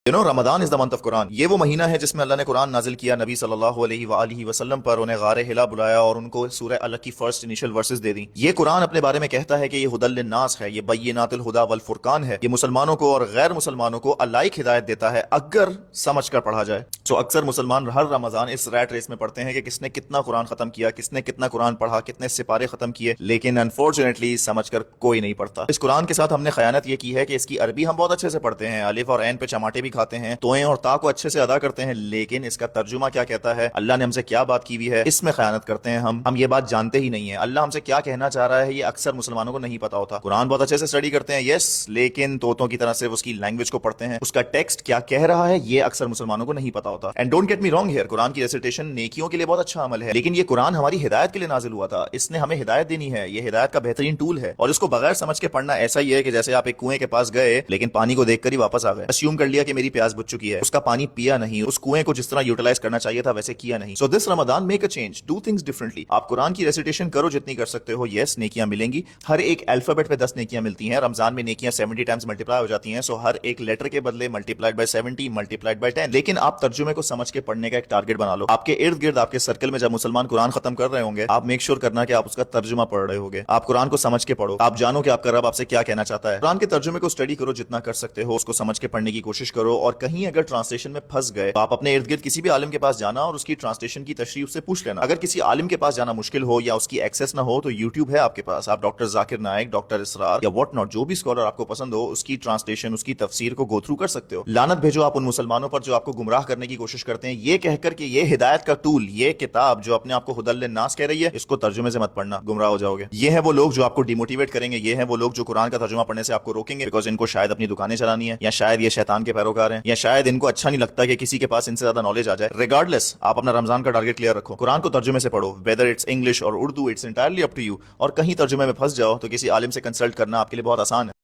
Ramzan is the month of قرآن. یہ وہ مہینہ ہے جس میں اللہ نے قرآن نازل کیا نبی صلی اللہ علیہ وآلہ وسلم پر، انہیں غار حرا بلایا اور ان کو سورہ الگ کی فرسٹ انیشل ورسز دے دی. یہ قرآن اپنے بارے میں کہتا ہے کہ یہ ہدی للناس ہے، یہ بینات الہدی والفرقان ہے، یہ مسلمانوں کو اور غیر مسلمانوں کو الائک ہدایت دیتا ہے اگر سمجھ کر پڑھا جائے. تو اکثر مسلمان ہر رمضان اس ریٹ ریس میں پڑھتے ہیں کہ کس نے کتنا قرآن ختم کیا، کس نے کتنا قرآن پڑھا، کتنے سپارے ختم کیے، لیکن انفارچونیٹلی سمجھ کر کوئی نہیں پڑھتا. اس قرآن کے ساتھ ہم نے خیانت یہ کی ہے کہ اس کی عربی ہم بہت اچھے سے پڑھتے ہیں، الف اور عین پہ چماٹے بھی کھاتے ہیں، توئیں اور تا کو اچھے سے ادا کرتے ہیں، لیکن اس کا ترجمہ کیا کہتا ہے، اللہ نے ہم سے کیا بات کی ہوئی ہے، اس میں خیانت کرتے ہیں. ہم یہ بات جانتے ہی نہیں ہیں. اللہ ہم سے کیا کہنا چاہ رہا ہے یہ اکثر مسلمانوں کو نہیں پتا ہوتا. قرآن بہت اچھے سے اسٹڈی کرتے ہیں یس، لیکن طوطوں کی طرح صرف اس کی لینگویج کو پڑھتے ہیں. اس کا ٹیکسٹ کیا کہہ رہا ہے یہ اکثر مسلمانوں کو نہیں پتا ہوتا. And don't get me wrong here, Quran کی ریسیٹیشن نیکیوں کے لیے بہت اچھا عمل ہے، لیکن یہ قرآن ہماری ہدایت کے لیے نازل ہوا تھا. اس نے ہمیں ہدایت دینی ہے، یہ ہدایت کا بہترین ٹول ہے، اور اس کو بغیر سمجھ کے پڑھنا ایسا ہی ہے کہ جیسے آپ ایک کنویں کے پاس گئے لیکن پانی کو دیکھ کر ہی واپس آ گئے. اسیوم کر لیا کہ میری پیاس بجھ چکی ہے، اس کا پانی پیا نہیں، اس کنویں کو جس طرح یوٹیلائز کرنا چاہیے تھا ویسے کیا نہیں. So this Ramadan make a change, do things differently. آپ قرآن کی ریسیٹیشن کرو جتنی کر سکتے ہو، یس نیکیاں ملیں گی. ہر ایک الفابیٹ پہ 10 نیکیاں ملتی ہیں. رمضان میں نیکیاں 70 ٹائمز ملٹیپلائی ہو جاتی ہیں. سو ہر ایک لیٹر کے بدلے ملٹیپلائڈ بائی 70 ملٹیپلائڈ بائی 10. لیکن آپ ترجمے کو سمجھ کے پڑھنے کا ایک ٹارگٹ بنا لو. آپ کے ارد گرد آپ کے سرکل میں جب مسلمان قرآن ختم کر رہے ہوں گے، آپ میک شور کرنا کہ آپ اس کا ترجمہ پڑھ رہے ہوگے. آپ قرآن کو سمجھ کے پڑھو، آپ جانو کہ آپ کا رب آپ سے کیا کہنا چاہتا ہے. قرآن کے ترجمے کو اسٹڈی کرو جتنا کر سکتے ہو، اس کو سمجھ کے پڑھنے کی کوشش کرو. اور کہیں اگر ٹرانسلیشن میں پھنس گئے تو آپ اپنے ارد گرد کسی بھی عالم کے پاس جانا اور اس کی ٹرانسلیشن کی تشریح اس سے پوچھ لینا. اگر کسی عالم کے پاس جانا مشکل ہو یا اس کی ایکسس نہ ہو تو یوٹیوب ہے آپ کے پاس. آپ ڈاکٹر ذاکر نائک، ڈاکٹر اسرار یا واٹ ناٹ، جو بھی اسکالر آپ کو پسند ہو، اس کی ٹرانسلیشن، اس کی تفسیر کو گو تھرو کر سکتے ہو. لعنت بھیجو آپ ان مسلمانوں پر جو آپ کو گمراہ کرنے کی کوشش کرتے ہیں یہ کہہ کر کہ یہ ہدایت کا ٹول، یہ کتاب جو اپنے آپ کو ہدی للناس کہہ رہی ہے، اس کو ترجمے سے مت پڑھنا، گمراہ ہو جاؤ گے. یہ ہیں وہ لوگ جو آپ کو ڈیموٹیویٹ کریں گے، یہ ہیں وہ لوگ جو قرآن کا ترجمہ پڑھنے سے آپ کو روکیں گے، بیکاز ان کو شاید اپنی دکانیں چلانی ہے، یا شاید یہ شیطان کے پیروکار ہیں، یا شاید ان کو اچھا نہیں لگتا کہ کسی کے پاس ان سے زیادہ نالج آ جائے. ریگارڈلیس آپ اپنا رمضان کا ٹارگٹ کلیئر رکھو، قرآن کو ترجمے سے پڑھو، ویدر اٹس انگلش اور Urdu, it's entirely up to you. اور کہیں ترجمے میں پھنس جاؤ تو کسی عالم سے کنسلٹ کرنا آپ کے لیے بہت آسان ہے.